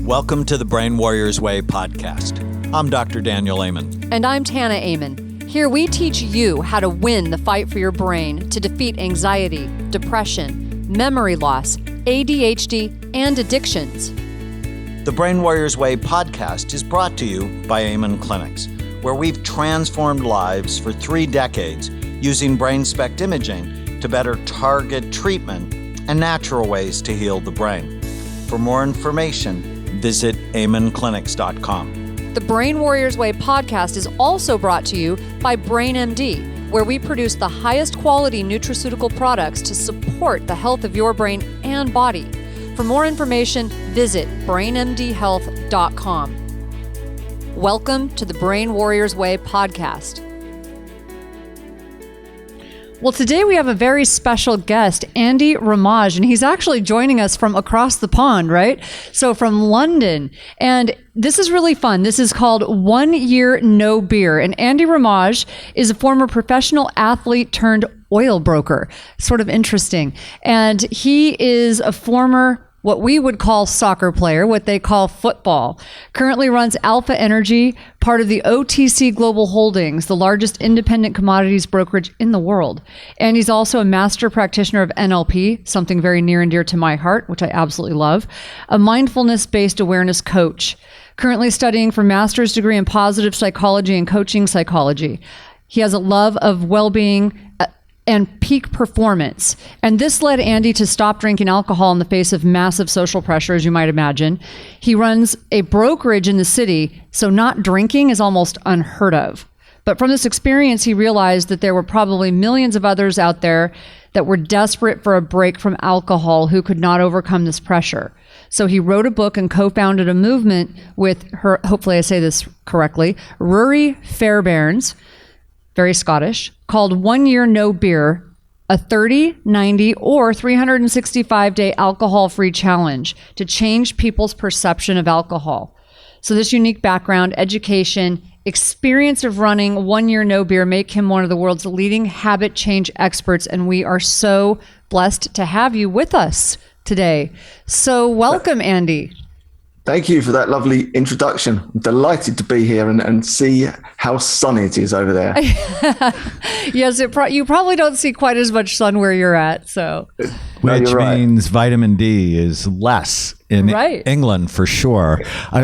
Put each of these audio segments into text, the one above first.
Welcome to the Brain Warriors Way podcast. I'm Dr. Daniel Amen. And I'm Tana Amen. Here we teach you how to win the fight for your brain to defeat anxiety, depression, memory loss, ADHD, and addictions. The Brain Warriors Way podcast is brought to you by Amen Clinics, where we've transformed lives for 3 decades using brain SPECT imaging to better target treatment and natural ways to heal the brain. For more information, visit amenclinics.com. The Brain Warriors Way podcast is also brought to you by BrainMD, where we produce the highest quality nutraceutical products to support the health of your brain and body. For more information, visit brainmdhealth.com. Welcome to the Brain Warriors Way podcast. Well, today we have a very special guest, Andy Ramage, and he's actually joining us from across the pond, right? So from London. And this is really fun. This is called 1 Year No Beer. And Andy Ramage is a former professional athlete turned oil broker. Sort of interesting. And he is a former what we would call soccer player, what they call football. Currently runs Alpha Energy, part of the OTC Global Holdings, the largest independent commodities brokerage in the world. And he's also a master practitioner of NLP, something very near and dear to my heart, which I absolutely love, a mindfulness-based awareness coach, currently studying for master's degree in positive psychology and coaching psychology. He has a love of well-being and peak performance. And this led Andy to stop drinking alcohol in the face of massive social pressure, as you might imagine. He runs a brokerage in the city, so not drinking is almost unheard of. But from this experience, he realized that there were probably millions of others out there that were desperate for a break from alcohol who could not overcome this pressure. So he wrote a book and co-founded a movement with her, hopefully I say this correctly, Rory Fairbairns, very Scottish, called 1 Year No Beer, a 30, 90, or 365-day alcohol-free challenge to change people's perception of alcohol. So this unique background, education, experience of running 1 Year No Beer make him one of the world's leading habit change experts, and we are so blessed to have you with us today. So welcome, Andy. Thank you for that lovely introduction. I'm delighted to be here and see how sunny it is over there. Yes, you probably don't see quite as much sun where you're at. So, Which means vitamin D is less in England for sure.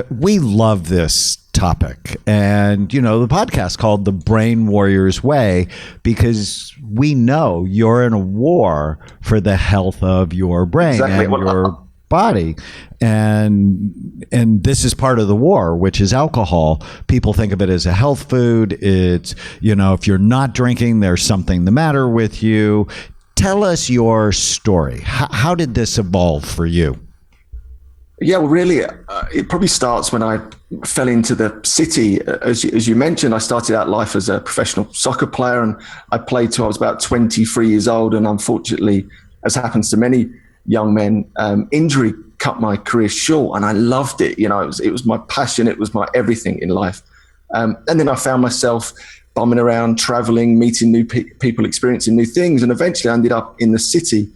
We love this topic. And, you know, the podcast called The Brain Warriors Way because we know you're in a war for the health of your brain and your body. And this is part of the war, which is alcohol. People think of it as a health food. It's, you know, if you're not drinking, there's something the matter with you. Tell us your story. How did this evolve for you? Yeah, well, really, it probably starts when I fell into the city. As you mentioned, I started out life as a professional soccer player, and I played till I was about 23 years old. And unfortunately, as happens to many young men, injury cut my career short, and I loved it. You know, it was my passion. It was my everything in life. And then I found myself bumming around, traveling, meeting new people, experiencing new things. And eventually I ended up in the city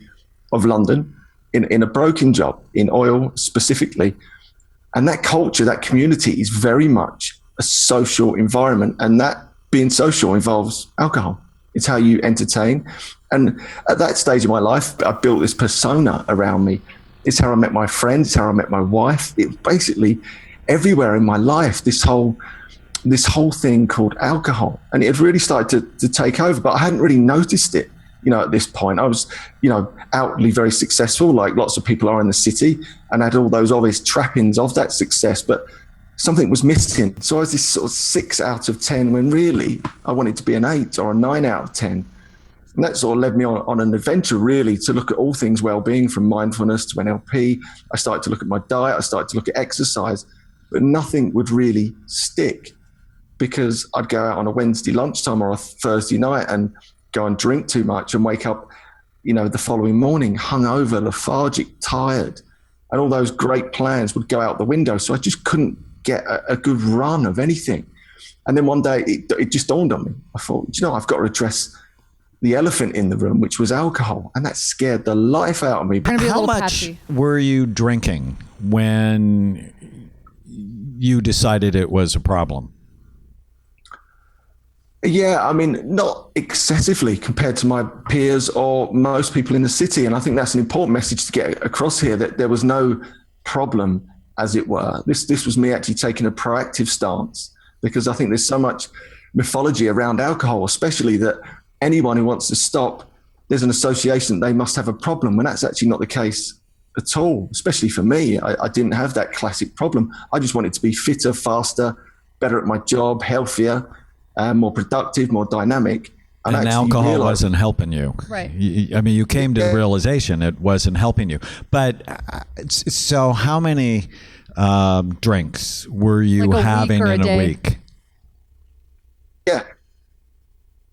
of London in a broking job in oil specifically. And that culture, that community is very much a social environment. And that being social involves alcohol. It's how you entertain. And at that stage of my life, I built this persona around me. It's how I met my friends. It's how I met my wife. It basically everywhere in my life, this whole thing called alcohol. And it had really started to take over, but I hadn't really noticed it, you know, at this point. I was, you know, outwardly very successful, like lots of people are in the city, and had all those obvious trappings of that success, but something was missing. So I was this sort of 6 out of 10 when really I wanted to be an 8 or a 9 out of 10. And that sort of led me on an adventure, really, to look at all things well-being, from mindfulness to NLP. I started to look at my diet. I started to look at exercise, but nothing would really stick, because I'd go out on a Wednesday lunchtime or a Thursday night and go and drink too much and wake up, you know, the following morning hungover, lethargic, tired, and all those great plans would go out the window. So I just couldn't get a good run of anything. And then one day it just dawned on me. I thought, you know, I've got to address the elephant in the room, which was alcohol. And that scared the life out of me. How much were you drinking when you decided it was a problem? Yeah, I mean, not excessively compared to my peers or most people in the city. And I think that's an important message to get across here, that there was no problem, as it were. This was me actually taking a proactive stance, because I think there's so much mythology around alcohol, especially that anyone who wants to stop, there's an association that they must have a problem, when that's actually not the case at all. Especially for me, I didn't have that classic problem. I just wanted to be fitter, faster, better at my job, healthier, more productive, more dynamic. And alcohol wasn't helping you. Right. I mean, you came to the realization it wasn't helping you. But so how many drinks were you having in a week? Yeah.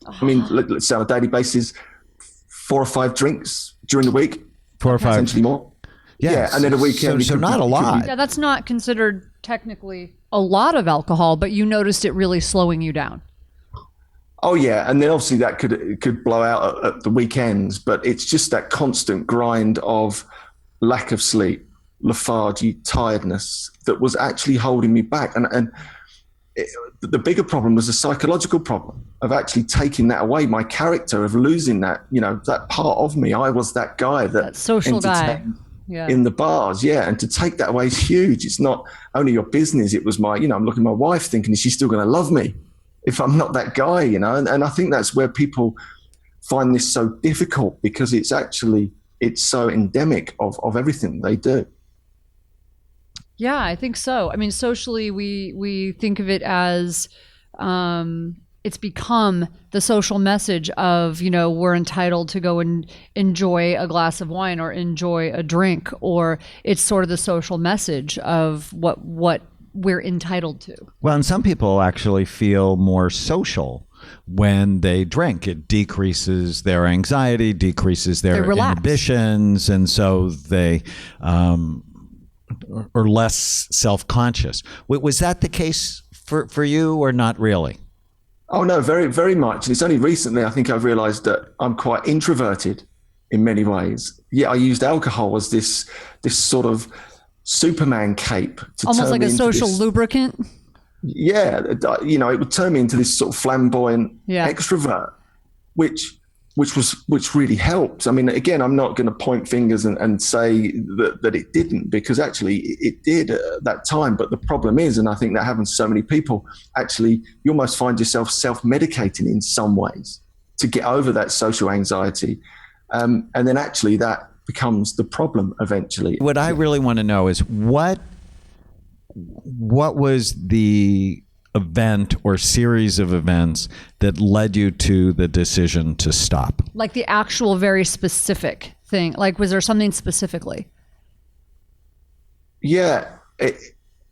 I mean, let's say on a daily basis, 4 or 5 drinks during the week. 4 or 5. Essentially more. Yes. Yeah, and then a weekend. So not a lot. Yeah, that's not considered technically a lot of alcohol, but you noticed it really slowing you down. Oh yeah, and then obviously that could blow out at the weekends, but it's just that constant grind of lack of sleep, lethargy, tiredness that was actually holding me back. And the bigger problem was the psychological problem of actually taking that away, my character, of losing that, that part of me. I was that guy, that social guy. Yeah. In the bars, yeah, and to take that away is huge. It's not only your business, it was my, I'm looking at my wife thinking, is she still going to love me if I'm not that guy, and I think that's where people find this so difficult, because it's so endemic of everything they do. Yeah, I think so. I mean, socially, we think of it as it's become the social message of, we're entitled to go and enjoy a glass of wine or enjoy a drink, or it's sort of the social message of what we're entitled to. Well, and some people actually feel more social when they drink. It decreases their anxiety, decreases their inhibitions, and so they are less self-conscious. Was that the case for you, or not really? Oh, no, very, very much. And it's only recently I think I've realized that I'm quite introverted in many ways. Yeah, I used alcohol as this sort of Superman cape to almost like a social lubricant. Yeah, it would turn me into this sort of flamboyant extrovert, which really helped. I mean, again, I'm not going to point fingers and say that it didn't, because actually it did at that time. But the problem is, and I think that happens to so many people, actually you almost find yourself self-medicating in some ways to get over that social anxiety, and then actually that becomes the problem eventually. What I really want to know is what was the event or series of events that led you to the decision to stop? Like the actual very specific thing. Like, was there something specifically? Yeah,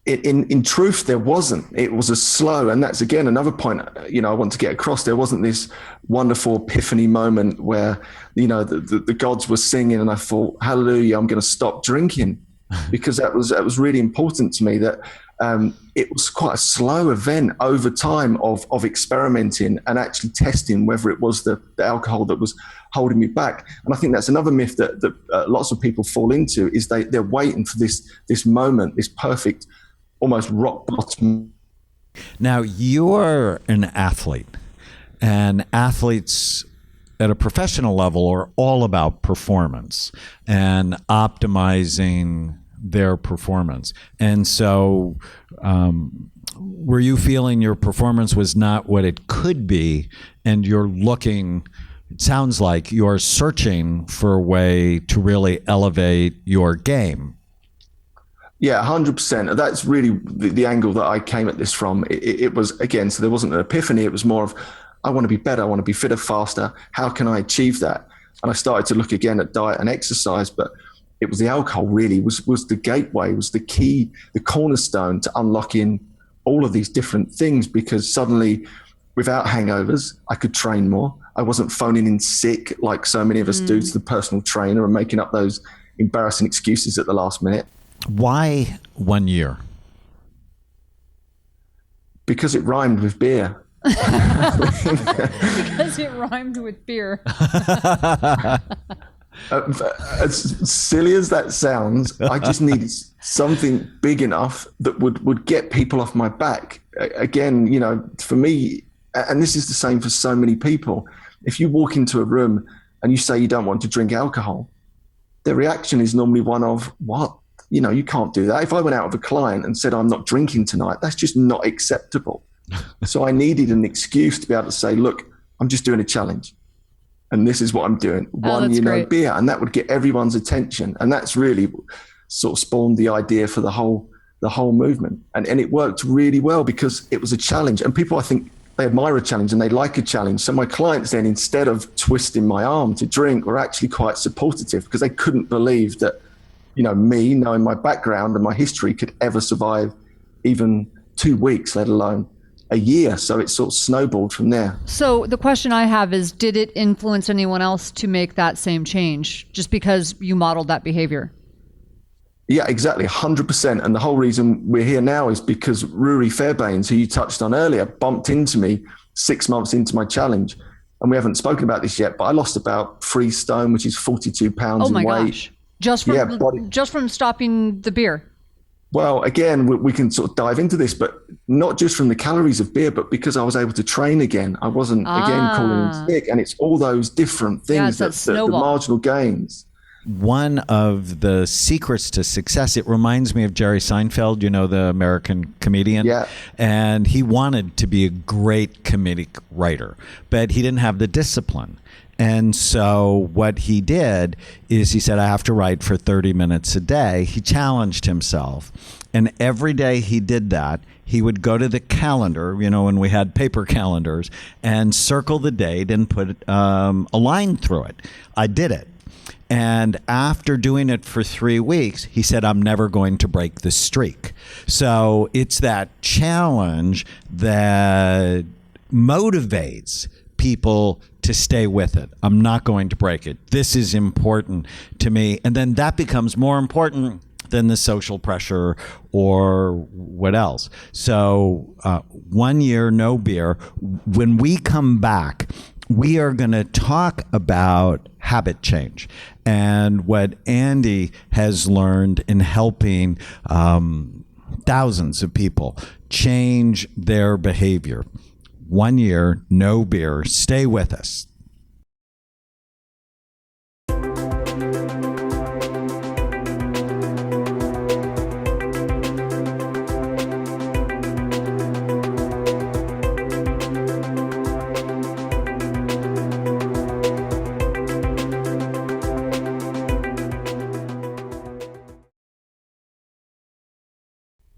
in truth, there wasn't. It was a slow, and that's again another point, I want to get across. There wasn't this wonderful epiphany moment where, the gods were singing and I thought, hallelujah, I'm going to stop drinking, because that was really important to me. That it was quite a slow event over time of experimenting and actually testing whether it was the alcohol that was holding me back. And I think that's another myth that lots of people fall into, is they're waiting for this moment, this perfect, almost rock bottom. Now, you're an athlete, and athletes at a professional level are all about performance and optimizing their performance. And so were you feeling your performance was not what it could be, and you're looking, it sounds like you're searching for a way to really elevate your game? Yeah, 100%. That's really the angle that I came at this from. It was, again, so there wasn't an epiphany. It was more of, I want to be better. I want to be fitter, faster. How can I achieve that? And I started to look again at diet and exercise, but it was the alcohol really was the gateway, was the key, the cornerstone to unlocking all of these different things, because suddenly without hangovers, I could train more. I wasn't phoning in sick like so many of us do to the personal trainer and making up those embarrassing excuses at the last minute. Why 1 year? Because it rhymed with beer. Because it rhymed with beer. As silly as that sounds, I just needed something big enough that would get people off my back. Again, for me, and this is the same for so many people, if you walk into a room and you say you don't want to drink alcohol, the reaction is normally one of, what? You can't do that. If I went out with a client and said, I'm not drinking tonight, that's just not acceptable. So I needed an excuse to be able to say, look, I'm just doing a challenge. And this is what I'm doing. One year, no beer. And that would get everyone's attention. And that's really sort of spawned the idea for the whole movement. And it worked really well because it was a challenge. And people, I think, they admire a challenge and they like a challenge. So my clients then, instead of twisting my arm to drink, were actually quite supportive because they couldn't believe that, me, knowing my background and my history, could ever survive even 2 weeks, let alone a year. So it sort of snowballed from there. So the question I have is, did it influence anyone else to make that same change just because you modeled that behavior? Yeah, exactly. 100%. And the whole reason we're here now is because Rory Fairbairns, who you touched on earlier, bumped into me 6 months into my challenge. And we haven't spoken about this yet, but I lost about 3 stone, which is 42 pounds in weight. Oh my gosh. Just from stopping the beer. Well, again, we can sort of dive into this, but not just from the calories of beer, but because I was able to train again. I wasn't, again, calling in sick. And it's all those different things, the marginal gains. One of the secrets to success, it reminds me of Jerry Seinfeld, the American comedian. Yeah. And he wanted to be a great comedic writer, but he didn't have the discipline. And so what he did is he said, I have to write for 30 minutes a day. He challenged himself. And every day he did that, he would go to the calendar, when we had paper calendars, and circle the date and put a line through it. I did it. And after doing it for 3 weeks, he said, I'm never going to break the streak. So it's that challenge that motivates people to stay with it. I'm not going to break it. This is important to me. And then that becomes more important than the social pressure or what else. So 1 year, no beer. When we come back, we are going to talk about habit change and what Andy has learned in helping thousands of people change their behavior. 1 year, no beer. Stay with us.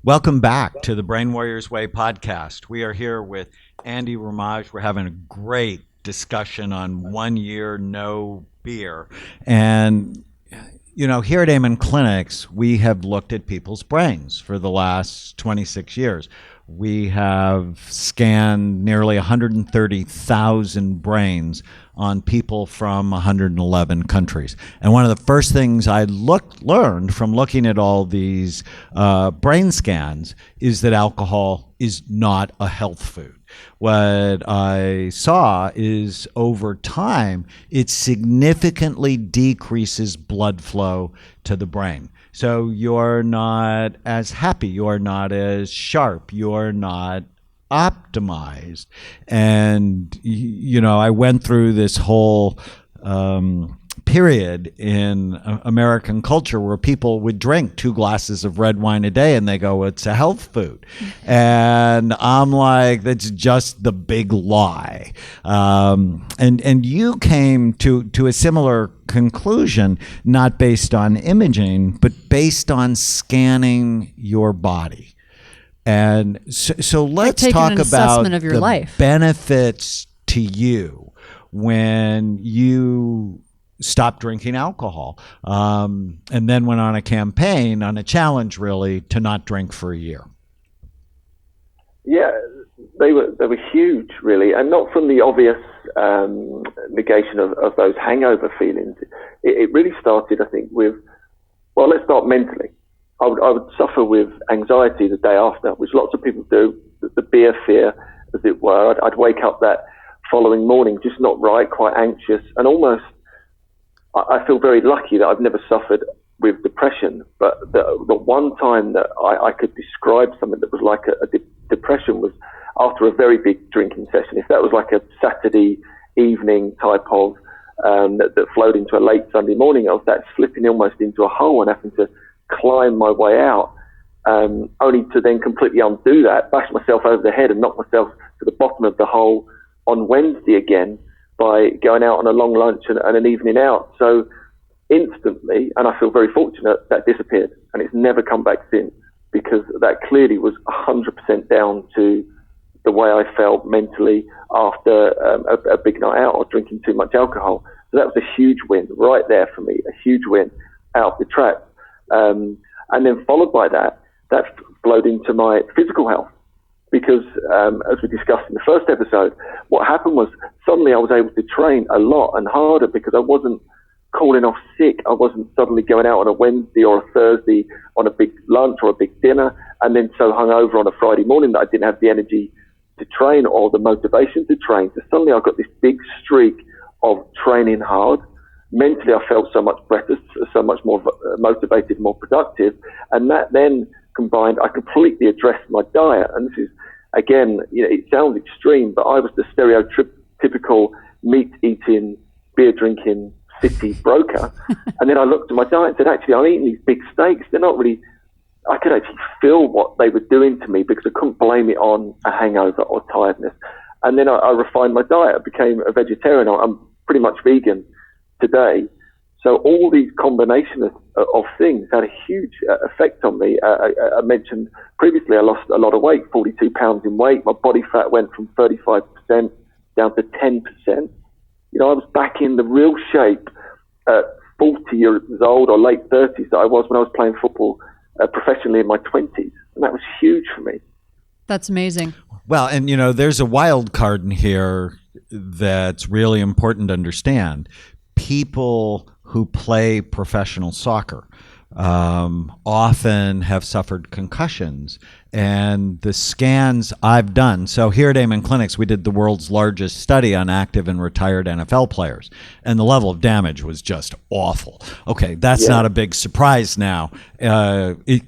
Welcome back to the Brain Warriors Way podcast. We are here with Andy Ramage. We're having a great discussion on 1 year, no beer. And, here at Amen Clinics, we have looked at people's brains for the last 26 years. We have scanned nearly 130,000 brains on people from 111 countries. And one of the first things I learned from looking at all these brain scans is that alcohol is not a health food. What I saw is over time, it significantly decreases blood flow to the brain. So you're not as happy, you're not as sharp, you're not optimized. And, I went through this whole period in American culture where people would drink 2 glasses of red wine a day and they go, it's a health food. And I'm like, that's just the big lie. And you came to a similar conclusion, not based on imaging, but based on scanning your body. And so let's talk about the life. Benefits to you when you stopped drinking alcohol, and then went on a campaign, on a challenge really, to not drink for a year. Yeah, they were huge, really, and not from the obvious negation of those hangover feelings. It really started, I think, with, well, let's start mentally. I would suffer with anxiety the day after, which lots of people do, the beer fear, as it were. I'd wake up that following morning just not right, quite anxious, and almost I feel very lucky that I've never suffered with depression, but the one time that I could describe something that was like a depression was after a very big drinking session. If that was like a Saturday evening type of that flowed into a late Sunday morning, I was that slipping almost into a hole and having to climb my way out, only to then completely undo that, bash myself over the head and knock myself to the bottom of the hole on Wednesday again by going out on a long lunch and an evening out. So instantly, and I feel very fortunate, that disappeared, and it's never come back since, because that clearly was 100% down to the way I felt mentally after a big night out or drinking too much alcohol. So that was a huge win right there for me, a huge win out of the trap. And then followed by that flowed into my physical health, because as we discussed in the first episode, what happened was suddenly I was able to train a lot and harder because I wasn't calling off sick. I wasn't suddenly going out on a Wednesday or a Thursday on a big lunch or a big dinner and then so hungover on a Friday morning that I didn't have the energy to train or the motivation to train. So suddenly I got this big streak of training hard. Mentally, I felt so much better, so much more motivated, more productive. And that then combined, I completely addressed my diet. And this is, again, it sounds extreme, but I was the stereotypical meat-eating, beer-drinking city broker. And then I looked at my diet and said, actually, I'm eating these big steaks. They're not really, I could actually feel what they were doing to me because I couldn't blame it on a hangover or tiredness. And then I refined my diet. I became a vegetarian. I'm pretty much vegan today. So all these combination of things had a huge effect on me. I mentioned previously I lost a lot of weight, 42 pounds in weight. My body fat went from 35% down to 10%. I was back in the real shape at 40 years old or late 30s that I was when I was playing football professionally in my 20s. And that was huge for me. That's amazing. Well, and there's a wild card in here that's really important to understand. People who play professional soccer often have suffered concussions, and the scans I've done. So here at Amen Clinics, we did the world's largest study on active and retired NFL players, and the level of damage was just awful. Okay, that's not a big surprise now.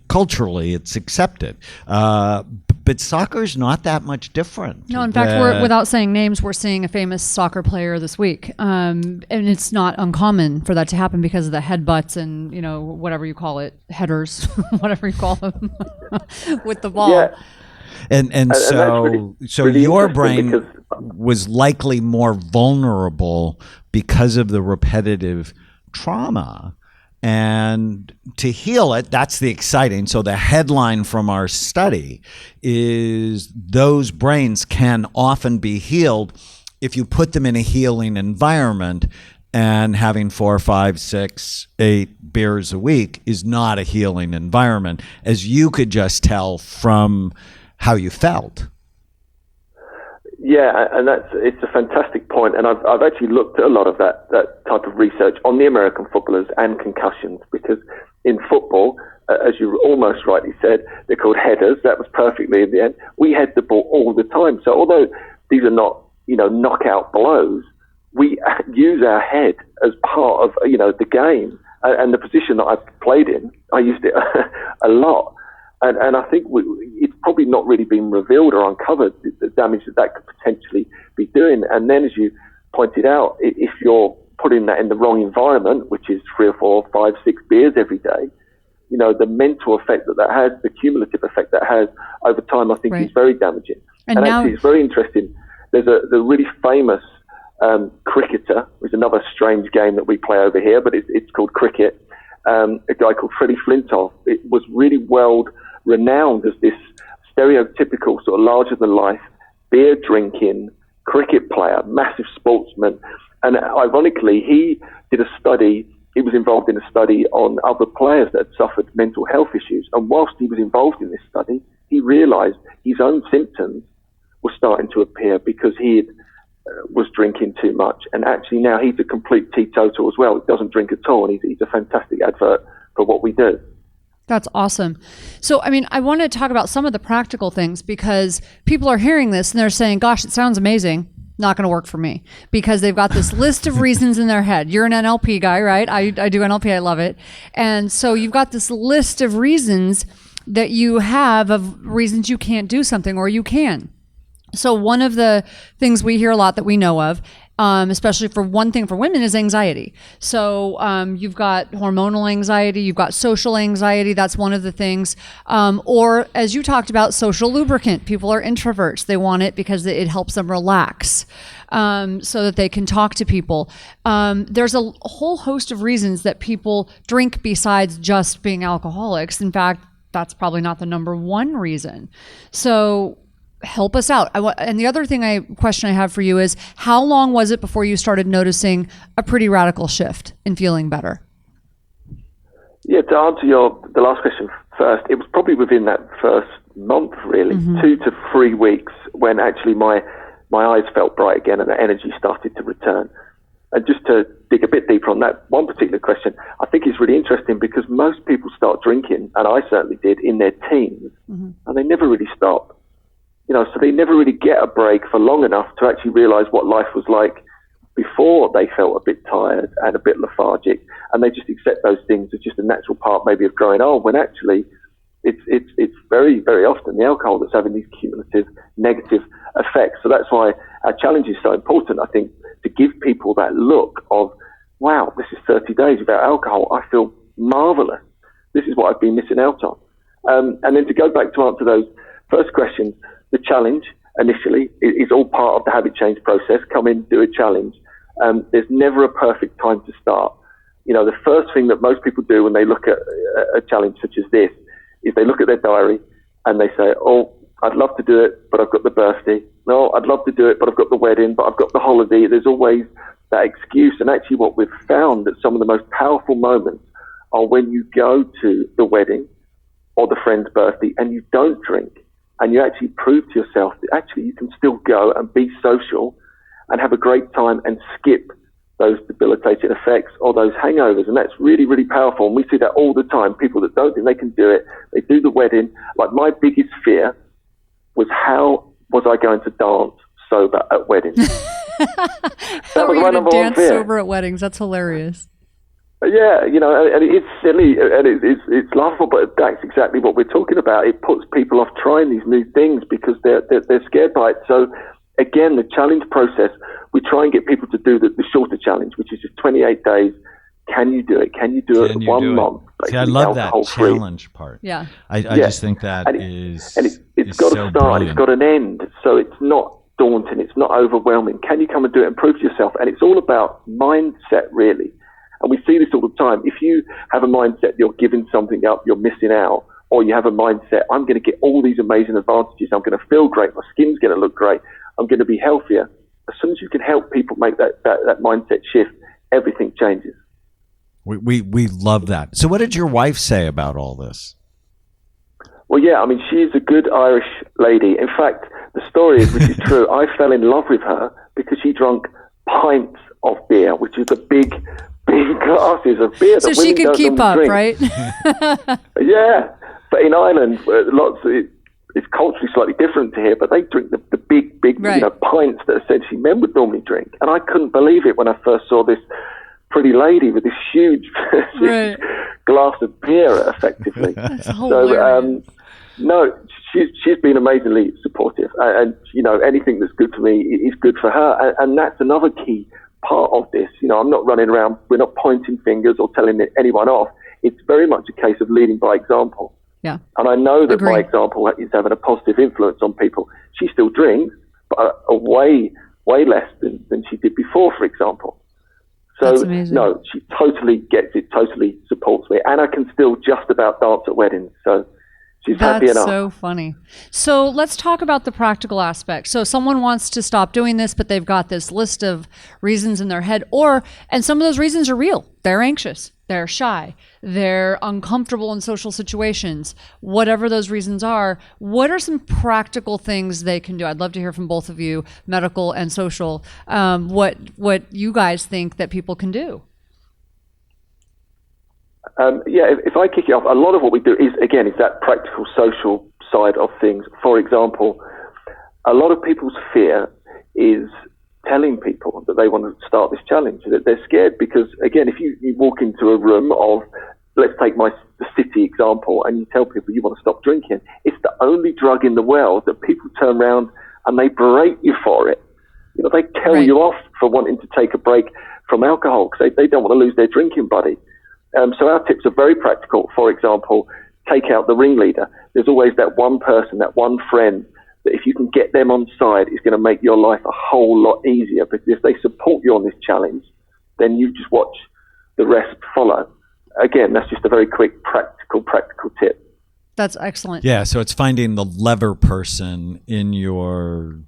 Culturally, it's accepted. But soccer's not that much different. No, in fact, without saying names, we're seeing a famous soccer player this week. And it's not uncommon for that to happen because of the headbutts and, whatever you call it, headers, whatever you call them, with the ball. Yeah. And so really your brain was likely more vulnerable because of the repetitive trauma. And to heal it, that's the exciting. So the headline from our study is those brains can often be healed if you put them in a healing environment, and having 4, 5, 6, 8 beers a week is not a healing environment, as you could just tell from how you felt. Yeah, and it's a fantastic point, and I've actually looked at a lot of that type of research on the American footballers and concussions, because in football, as you almost rightly said, they're called headers. That was perfectly in the end. We head the ball all the time. So although these are not, knockout blows, we use our head as part of, the game. And the position that I've played in, I used it a lot. And I think it's probably not really been revealed or uncovered, the damage that could potentially be doing. And then, as you pointed out, if you're putting that in the wrong environment, which is 3 or 4, 5, 6 beers every day, the mental effect that has, the cumulative effect that has over time, I think is very damaging. And actually, it's very interesting. There's a really famous cricketer, which is another strange game that we play over here, but it's called cricket. A guy called Freddie Flintoff. It was really renowned as this stereotypical sort of larger-than-life beer-drinking cricket player, massive sportsman. And ironically, he did a study. He was involved in a study on other players that had suffered mental health issues. And whilst he was involved in this study, he realized his own symptoms were starting to appear because he was drinking too much. And actually now he's a complete teetotal as well. He doesn't drink at all, and he's a fantastic advert for what we do. That's awesome. So, I want to talk about some of the practical things, because people are hearing this and they're saying, gosh, it sounds amazing. not going to work for me, because they've got this list of reasons in their head. You're an NLP guy, right? I do NLP. I love it. And so you've got this list of reasons that you have of reasons you can't do something or you can. So one of the things we hear a lot that we know of, especially for one thing for women, is anxiety. So you've got hormonal anxiety, you've got social anxiety. That's one of the things. Or as you talked about, social lubricant. People are introverts. They want it because it helps them relax, so that they can talk to people. There's a whole host of reasons that people drink besides just being alcoholics. In fact, that's probably not the number one reason. So help us out. And the other question I have for you is, how long was it before you started noticing a pretty radical shift in feeling better? Yeah, to answer the last question first, it was probably within that first month, really, 2 to 3 weeks, when actually my eyes felt bright again and the energy started to return. And just to dig a bit deeper on that one particular question, I think it's really interesting because most people start drinking, and I certainly did, in their teens, and they never really stop. So they never really get a break for long enough to actually realize what life was like before they felt a bit tired and a bit lethargic, and they just accept those things as just a natural part maybe of growing old, when actually it's very, very often the alcohol that's having these cumulative negative effects. So that's why our challenge is so important, I think, to give people that look of, wow, this is 30 days without alcohol. I feel marvelous. This is what I've been missing out on. And then to go back to answer those first questions, the challenge initially is all part of the habit change process. Come in, do a challenge. There's never a perfect time to start. The first thing that most people do when they look at a challenge such as this is they look at their diary and they say, oh, I'd love to do it, but I've got the birthday. No, I'd love to do it, but I've got the wedding, but I've got the holiday. There's always that excuse. And actually what we've found that some of the most powerful moments are when you go to the wedding or the friend's birthday and you don't drink, and you actually prove to yourself that actually you can still go and be social and have a great time and skip those debilitating effects or those hangovers. And that's really, really powerful. And we see that all the time. People that don't think they can do it, they do the wedding. Like, my biggest fear was, how was I going to dance sober at weddings? How are you going to dance sober at weddings? That's hilarious. Yeah, and it's silly and it's laughable, but that's exactly what we're talking about. It puts people off trying these new things because they're scared by it. So again, the challenge process, we try and get people to do the shorter challenge, which is just 28 days. Can you do it? Can you do it 1 month? See, I love that challenge part. Yeah. I just think that it's got so a start, brilliant. it's got an end. So it's not daunting, it's not overwhelming. Can you come and do it and prove to yourself? And it's all about mindset, really. And we see this all the time. If you have a mindset you're giving something up, you're missing out, or you have a mindset, I'm going to get all these amazing advantages, I'm going to feel great, my skin's going to look great, I'm going to be healthier. As soon as you can help people make that mindset shift, everything changes. We love that. So what did your wife say about all this? Well, yeah, I mean, she's a good Irish lady. In fact, the story is, which is true, I fell in love with her because she drank pints of beer, which is the big glasses of beer. So that she could keep up, drink. right? Yeah, but in Ireland, it's culturally slightly different to here, but they drink the big right. pints that essentially men would normally drink. And I couldn't believe it when I first saw this pretty lady with this huge right. glass of beer, effectively. That's hilarious. So, no, she's been amazingly supportive, and anything that's good for me is good for her, and that's another key part of this. I'm not running around, we're not pointing fingers or telling anyone off. It's very much a case of leading by example. Yeah. And I know that Agreed. my example is having a positive influence on people. She still drinks, but a way less than she did before, for example. So, That's amazing. No, she totally gets it, totally supports me. And I can still just about dance at weddings. So she's happy enough. That's so funny. So let's talk about the practical aspect. So someone wants to stop doing this, but they've got this list of reasons in their head, and some of those reasons are real. They're anxious, they're shy, they're uncomfortable in social situations, whatever those reasons are. What are some practical things they can do? I'd love to hear from both of you, medical and social, what you guys think that people can do. If I kick it off, a lot of what we do is that practical social side of things. For example, a lot of people's fear is telling people that they want to start this challenge, that they're scared because, again, if you walk into a room of, let's take the city example, and you tell people you want to stop drinking, it's the only drug in the world that people turn around and they berate you for it. You know, they tell right. you off for wanting to take a break from alcohol because they don't want to lose their drinking buddy. So our tips are very practical. For example, take out the ringleader. There's always that one person, that one friend, that if you can get them on side, it's going to make your life a whole lot easier, because if they support you on this challenge, then you just watch the rest follow. Again, that's just a very quick, practical tip. That's excellent. Yeah, so it's finding the lever person in your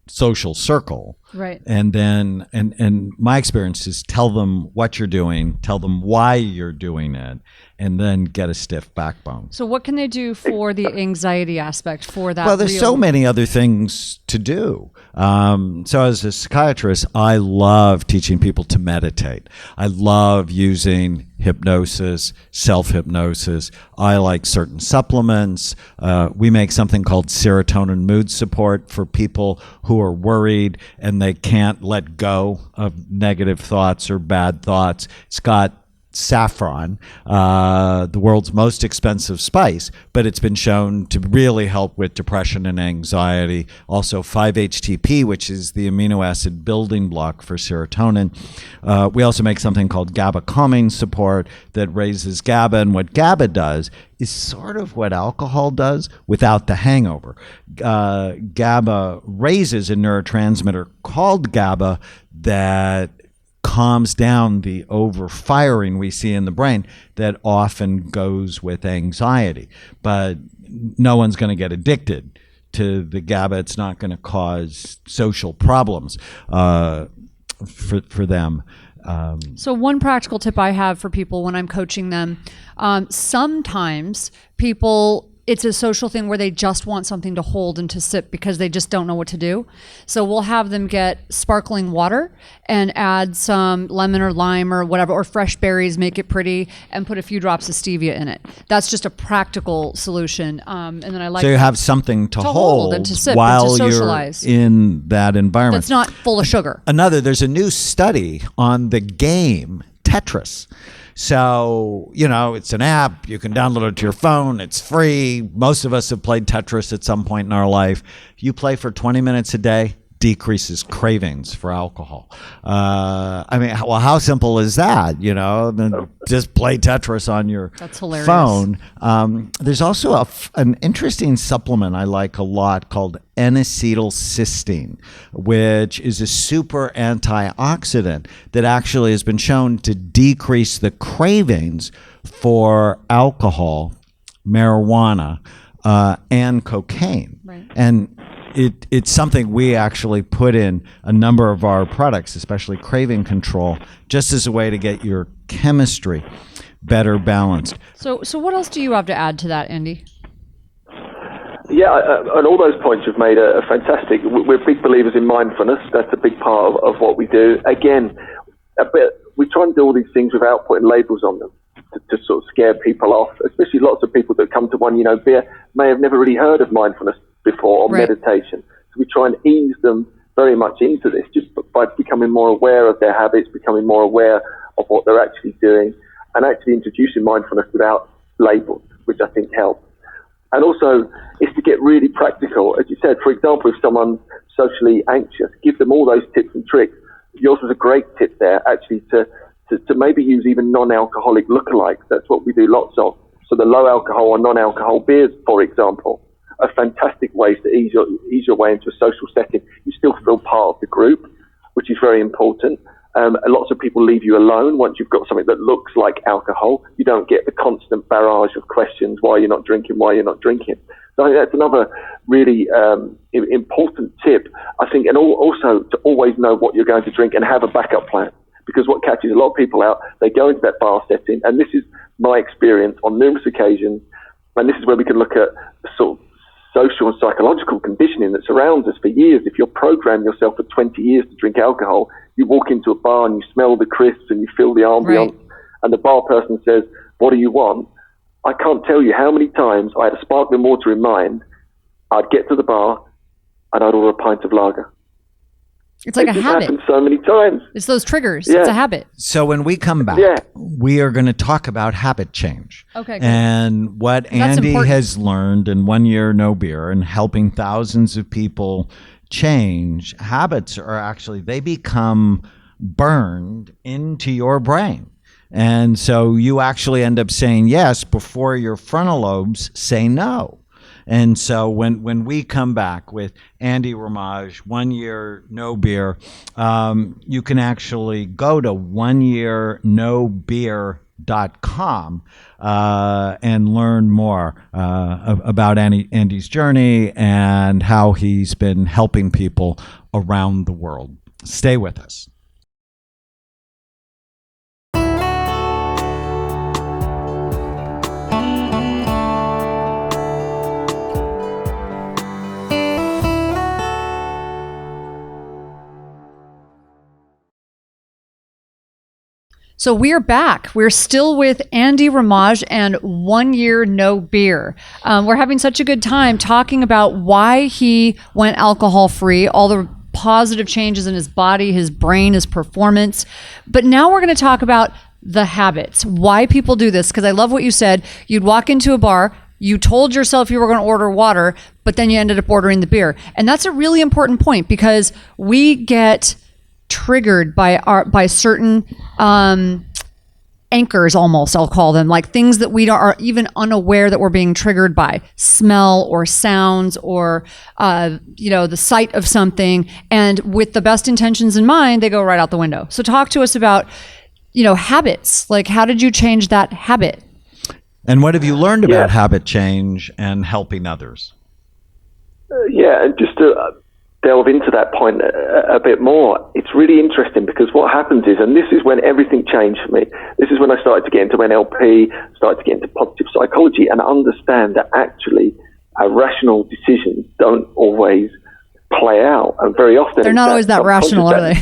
social circle. Right. And then, and my experience is tell them what you're doing, tell them why you're doing it, and then get a stiff backbone. So what can they do for the anxiety aspect for that? Well, there's so many other things to do. So as a psychiatrist, I love teaching people to meditate. I love using hypnosis, self-hypnosis. I like certain supplements. We make something called serotonin mood support for people who are worried and they can't let go of negative thoughts or bad thoughts. It's got saffron, the world's most expensive spice, but it's been shown to really help with depression and anxiety. Also 5-HTP, which is the amino acid building block for serotonin. We also make something called GABA calming support that raises GABA, and what GABA does is sort of what alcohol does without the hangover. GABA raises a neurotransmitter called GABA that calms down the overfiring we see in the brain that often goes with anxiety. But no one's going to get addicted to the GABA. It's not going to cause social problems for them. So one practical tip I have for people when I'm coaching them, sometimes people, it's a social thing where they just want something to hold and to sip because they just don't know what to do. So we'll have them get sparkling water and add some lemon or lime or whatever, or fresh berries, make it pretty, and put a few drops of stevia in it. That's just a practical solution. And then I like so you have something to hold and to sip while and to socialize. You're in that environment. That's not full of sugar. There's a new study on the game Tetris. So, it's an app. You can download it to your phone. It's free. Most of us have played Tetris at some point in our life. You play for 20 minutes a day, decreases cravings for alcohol. How simple is that? Just play Tetris on your phone. There's also an interesting supplement I like a lot called N-acetylcysteine, which is a super antioxidant that actually has been shown to decrease the cravings for alcohol, marijuana, and cocaine. Right. And it's something we actually put in a number of our products, especially craving control, just as a way to get your chemistry better balanced. So what else do you have to add to that, Andy? Yeah, and all those points you've made are fantastic. We're big believers in mindfulness. That's a big part of what we do. Again, we try and do all these things without putting labels on them to sort of scare people off, especially lots of people that come to one, may have never really heard of mindfulness before, or right. meditation. So we try and ease them very much into this just by becoming more aware of their habits, becoming more aware of what they're actually doing, and actually introducing mindfulness without labels, which I think helps. And also, is to get really practical. As you said, for example, if someone's socially anxious, give them all those tips and tricks. Yours was a great tip there, actually, to maybe use even non-alcoholic lookalikes. That's what we do lots of. So the low alcohol or non-alcohol beers, for example, are fantastic ways to ease your way into a social setting. You still feel part of the group, which is very important. Lots of people leave you alone once you've got something that looks like alcohol. You don't get the constant barrage of questions, why you're not drinking. So I think that's another really important tip, I think, and also to always know what you're going to drink and have a backup plan. Because what catches a lot of people out, they go into that bar setting, and this is my experience on numerous occasions, and this is where we can look at the sort of social and psychological conditioning that surrounds us for years. If you're programmed yourself for 20 years to drink alcohol, you walk into a bar and you smell the crisps and you feel the ambiance, right. And the bar person says, what do you want? I can't tell you how many times I had a sparkling water in mind. I'd get to the bar and I'd order a pint of lager. It's like a habit. Happened so many times. It's those triggers. Yeah. It's a habit. So when we come back, we are going to talk about habit change. Okay. Good. And what Andy has learned in 1 year, no beer, and helping thousands of people change. Habits are actually, they become burned into your brain. And so you actually end up saying yes before your frontal lobes say no. And so when we come back with Andy Ramage, 1 year, no beer, you can actually go to oneyearnobeer.com and learn more about Andy's journey and how he's been helping people around the world. Stay with us. So we're back. We're still with Andy Ramage and 1 year no beer. We're having such a good time talking about why he went alcohol free, all the positive changes in his body, his brain, his performance. But now we're going to talk about the habits, why people do this. Because I love what you said. You'd walk into a bar, you told yourself you were going to order water, but then you ended up ordering the beer. And that's a really important point because we get triggered by certain anchors, almost, I'll call them, like things that we are even unaware that we're being triggered by, smell or sounds or the sight of something, and with the best intentions in mind, they go right out the window. So talk to us about habits. Like, how did you change that habit? And what have you learned about habit change and helping others? And just to delve into that point a bit more, it's really interesting because what happens is, and this is when everything changed for me, this is when I started to get into NLP, started to get into positive psychology and understand that actually our rational decisions don't always play out. And very often they're not always that rational, are they?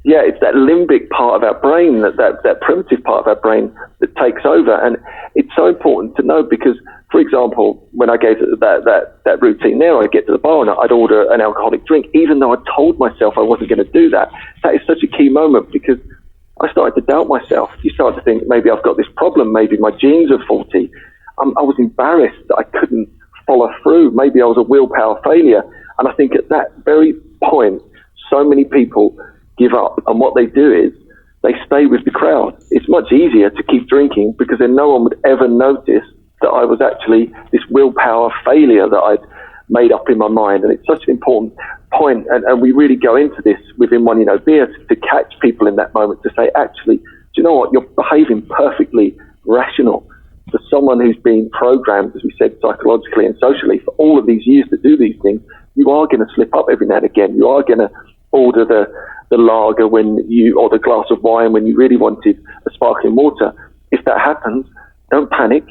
Yeah, it's that limbic part of our brain, that primitive part of our brain that takes over. And it's so important to know because, for example, when I gave that routine there, I'd get to the bar and I'd order an alcoholic drink, even though I told myself I wasn't going to do that. That is such a key moment because I started to doubt myself. You start to think, maybe I've got this problem, maybe my genes are faulty. I was embarrassed that I couldn't follow through. Maybe I was a willpower failure. And I think at that very point, so many people give up. And what they do is they stay with the crowd. It's much easier to keep drinking because then no one would ever notice that I was actually this willpower failure that I'd made up in my mind. And it's such an important point. And we really go into this within 1 year no beer to catch people in that moment to say, actually, do you know what? You're behaving perfectly rational. For someone who's been programmed, as we said, psychologically and socially for all of these years to do these things, you are going to slip up every now and again. You are going to order the lager or the glass of wine when you really wanted a sparkling water. If that happens, don't panic.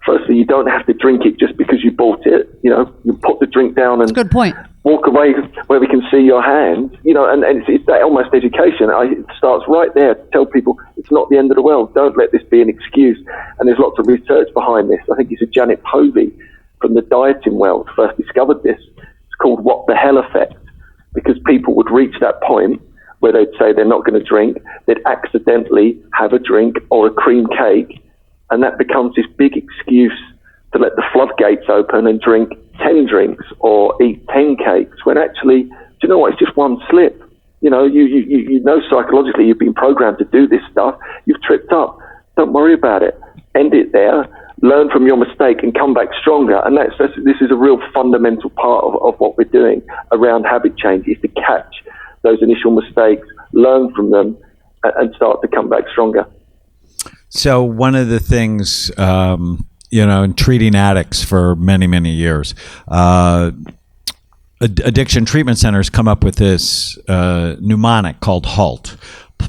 Firstly, you don't have to drink it just because you bought it. You put the drink down and good point. Walk away where we can see your hand. And it's that almost education. It starts right there to tell people it's not the end of the world. Don't let this be an excuse. And there's lots of research behind this. I think it's Janet Povey from the dieting world first discovered this. It's called what the hell effect, because people would reach that point where they'd say they're not going to drink, they'd accidentally have a drink or a cream cake, and that becomes this big excuse to let the floodgates open and drink 10 drinks or eat 10 cakes, when actually, do you know what, it's just one slip. You know psychologically you've been programmed to do this stuff, you've tripped up, don't worry about it, end it there, learn from your mistake and come back stronger. And this is a real fundamental part of what we're doing around habit change, is to catch those initial mistakes, learn from them, and start to come back stronger. So one of the things, in treating addicts for many, many years, addiction treatment centers come up with this mnemonic called HALT.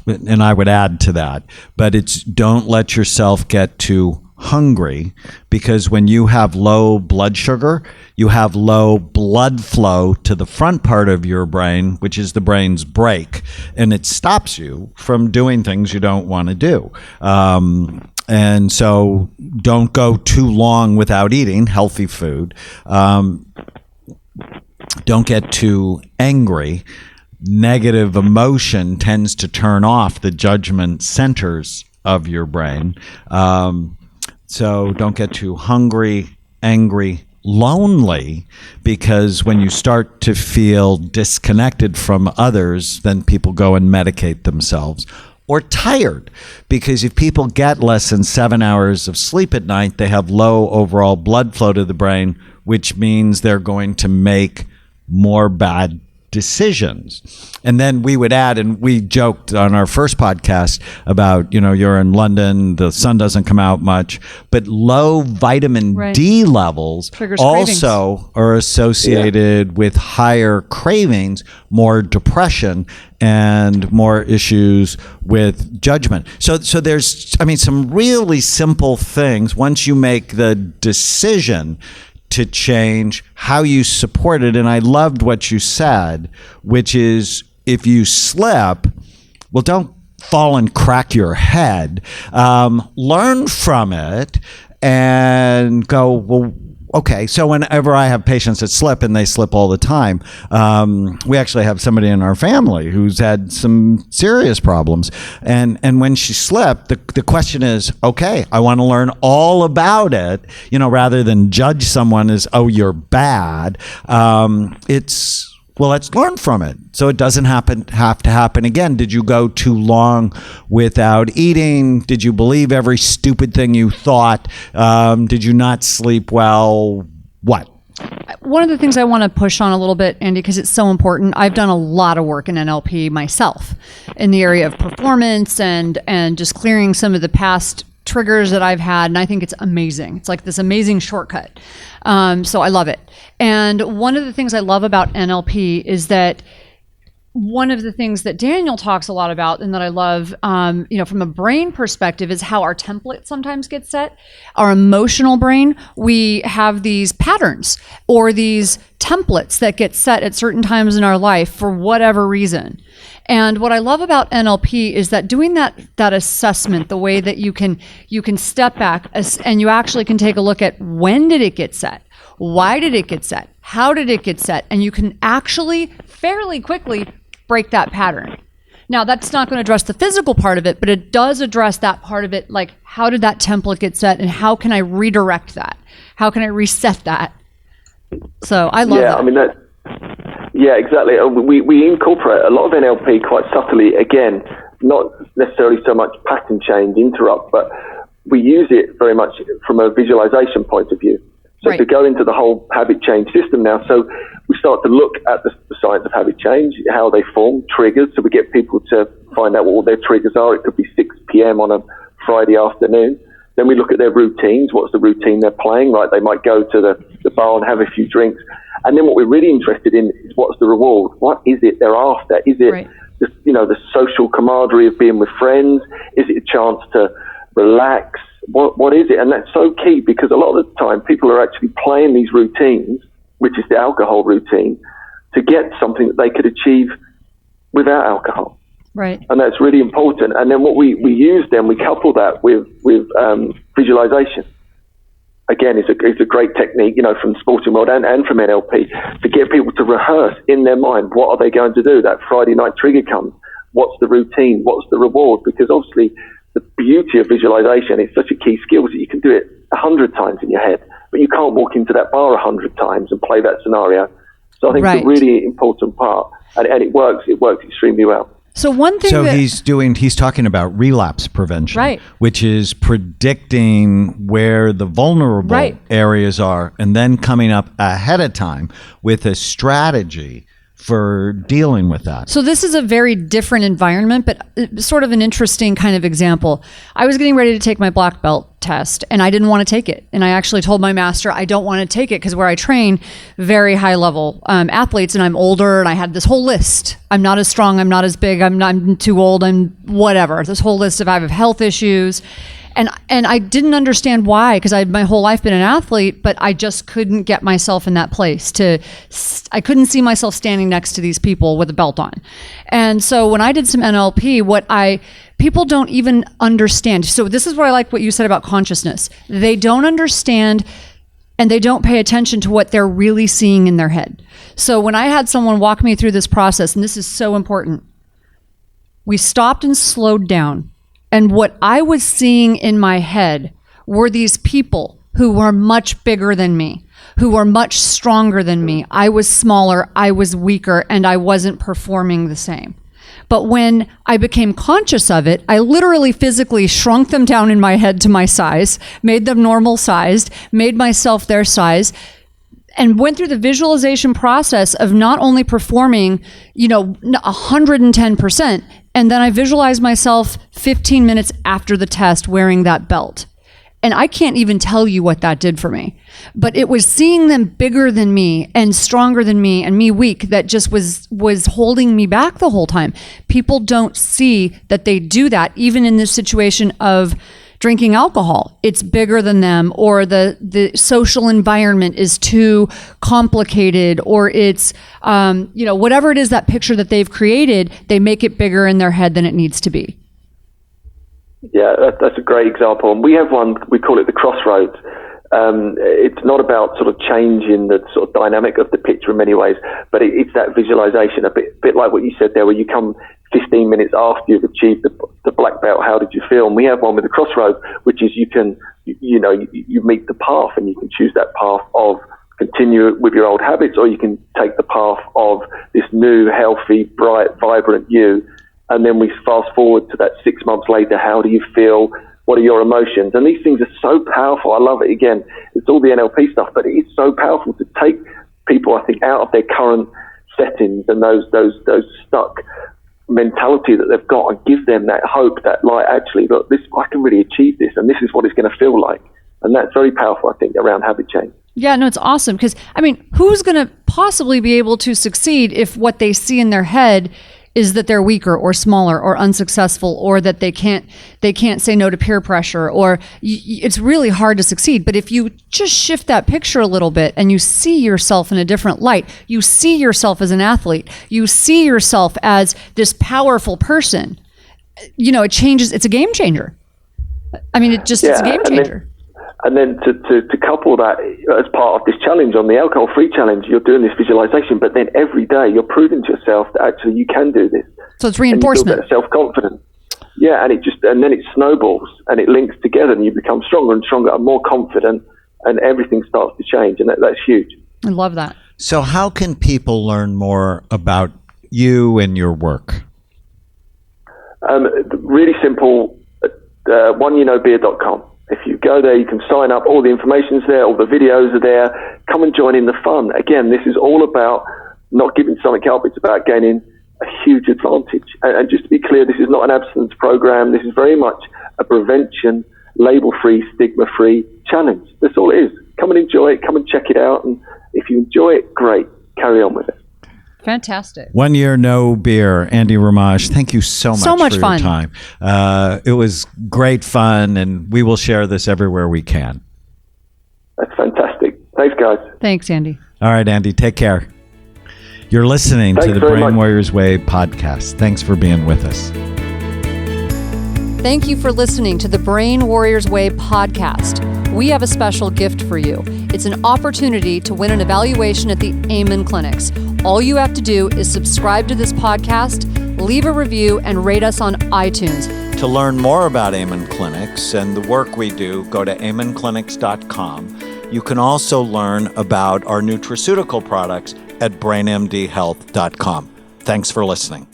And I would add to that, but it's don't let yourself get too hungry, because when you have low blood sugar, you have low blood flow to the front part of your brain, which is the brain's brake, and it stops you from doing things you don't want to do. And so don't go too long without eating healthy food. Don't get too angry. negative emotion tends to turn off the judgment centers of your brain. So don't get too hungry, angry, lonely, because when you start to feel disconnected from others, then people go and medicate themselves. Or tired, because if people get less than 7 hours of sleep at night, they have low overall blood flow to the brain, which means they're going to make more bad decisions. And then we would add, and we joked on our first podcast about, you're in London, the sun doesn't come out much, but low vitamin D levels also are associated with higher cravings, more depression, and more issues with judgment. So there's, some really simple things. Once you make the decision to change how you support it. And I loved what you said, which is if you slip, well, don't fall and crack your head. Learn from it and go, well, okay, so whenever I have patients that slip, and they slip all the time, we actually have somebody in our family who's had some serious problems. And when she slipped, the question is, okay, I want to learn all about it, rather than judge someone as, oh, you're bad. Well, let's learn from it so it doesn't have to happen again. Did you go too long without eating? Did you believe every stupid thing you thought? Did you not sleep well? What? One of the things I want to push on a little bit, Andy, because it's so important, I've done a lot of work in NLP myself in the area of performance and just clearing some of the past triggers that I've had, and I think it's amazing. It's like this amazing shortcut. So I love it. And one of the things I love about NLP is that one of the things that Daniel talks a lot about and that I love, from a brain perspective, is how our template sometimes gets set. Our emotional brain, we have these patterns or these templates that get set at certain times in our life for whatever reason. And what I love about NLP is that doing that assessment, the way that you can step back and you actually can take a look at when did it get set? Why did it get set? How did it get set? And you can actually fairly quickly break that pattern. Now, that's not going to address the physical part of it, but it does address that part of it, like how did that template get set and how can I redirect that? How can I reset that? So I love that. Yeah, exactly. We incorporate a lot of NLP quite subtly, again, not necessarily so much pattern change, interrupt, but we use it very much from a visualization point of view. So to go into the whole habit change system now, so we start to look at the science of habit change, how they form, triggers, so we get people to find out what all their triggers are. It could be 6 p.m. on a Friday afternoon. Then we look at their routines. What's the routine they're playing? Right, they might go to the bar and have a few drinks. And then what we're really interested in is what's the reward? What is it they're after? Is it the social camaraderie of being with friends? Is it a chance to relax? What is it? And that's so key, because a lot of the time people are actually playing these routines, which is the alcohol routine, to get something that they could achieve without alcohol. Right. And that's really important. And then what we use then, we couple that with visualization. Again, it's a great technique, from the sporting world and from NLP, to get people to rehearse in their mind, what are they going to do? That Friday night trigger comes. What's the routine? What's the reward? Because obviously the beauty of visualization is such a key skill that you can do it 100 times in your head, but you can't walk into that bar 100 times and play that scenario. So I think it's a really important part, and it works extremely well. So one thing he's talking about relapse prevention, right, which is predicting where the vulnerable areas are and then coming up ahead of time with a strategy for dealing with that. So this is a very different environment, but sort of an interesting kind of example. I was getting ready to take my black belt test and I didn't want to take it. And I actually told my master, I don't want to take it, because where I train very high level athletes, and I'm older, and I had this whole list. I'm not as strong, I'm not as big, I'm too old, I'm whatever. This whole list of I have health issues. And I didn't understand why, because I'd my whole life been an athlete, but I just couldn't get myself in that place I couldn't see myself standing next to these people with a belt on. And so when I did some NLP, people don't even understand. So this is where I like what you said about consciousness. They don't understand and they don't pay attention to what they're really seeing in their head. So when I had someone walk me through this process, and this is so important, we stopped and slowed down. And what I was seeing in my head were these people who were much bigger than me, who were much stronger than me. I was smaller, I was weaker, and I wasn't performing the same. But when I became conscious of it, I literally physically shrunk them down in my head to my size, made them normal sized, made myself their size, and went through the visualization process of not only performing, 110%, and then I visualized myself 15 minutes after the test wearing that belt. And I can't even tell you what that did for me. But it was seeing them bigger than me and stronger than me and me weak that just was holding me back the whole time. People don't see that they do that, even in this situation of drinking alcohol. It's bigger than them, or the social environment is too complicated, or it's, whatever it is, that picture that they've created, they make it bigger in their head than it needs to be. Yeah, that's a great example. And we have one, we call it the crossroads. It's not about sort of changing the sort of dynamic of the picture in many ways, but it's that visualization, a bit like what you said there, where you come 15 minutes after you've achieved the black belt, how did you feel? And we have one with the crossroads, which is you meet the path, and you can choose that path of continue with your old habits, or you can take the path of this new, healthy, bright, vibrant you. And then we fast forward to that 6 months later. How do you feel? What are your emotions? And these things are so powerful. I love it. Again, it's all the NLP stuff, but it is so powerful to take people, I think, out of their current settings and those stuck mentality that they've got, and give them that hope that, like, actually, look, I can really achieve this, and this is what it's going to feel like. And that's very powerful, I think, around habit change. Yeah, no, it's awesome, because, who's going to possibly be able to succeed if what they see in their head is that they're weaker or smaller or unsuccessful, or that they can't say no to peer pressure, or it's really hard to succeed. But if you just shift that picture a little bit and you see yourself in a different light, you see yourself as an athlete, you see yourself as this powerful person, it changes. It's a game changer. It's a game changer. And then to couple that as part of this challenge on the alcohol-free challenge, you're doing this visualization, but then every day you're proving to yourself that actually you can do this. So it's reinforcement. And you build that self-confidence. Yeah, and then it snowballs and it links together, and you become stronger and stronger and more confident, and everything starts to change, and that's huge. I love that. So how can people learn more about you and your work? Really simple, oneyouKnowbeer.com. If you go there, you can sign up. All the information's there. All the videos are there. Come and join in the fun. Again, this is all about not giving something up. It's about gaining a huge advantage. And just to be clear, this is not an abstinence program. This is very much a prevention, label-free, stigma-free challenge. That's all it is. Come and enjoy it. Come and check it out. And if you enjoy it, great. Carry on with it. Fantastic. 1 year no beer. Andy Ramage, thank you so much for fun. your time. It was great fun, and we will share this everywhere we can. That's fantastic. Thanks, guys. Thanks, Andy. All right, Andy, take care. You're listening to the Brain Warriors Way podcast. Thanks for being with us. Thank you for listening to the Brain Warriors Way podcast. We have a special gift for you. It's an opportunity to win an evaluation at the Amen Clinics. All you have to do is subscribe to this podcast, leave a review, and rate us on iTunes. To learn more about Amen Clinics and the work we do, go to amenclinics.com. You can also learn about our nutraceutical products at brainmdhealth.com. Thanks for listening.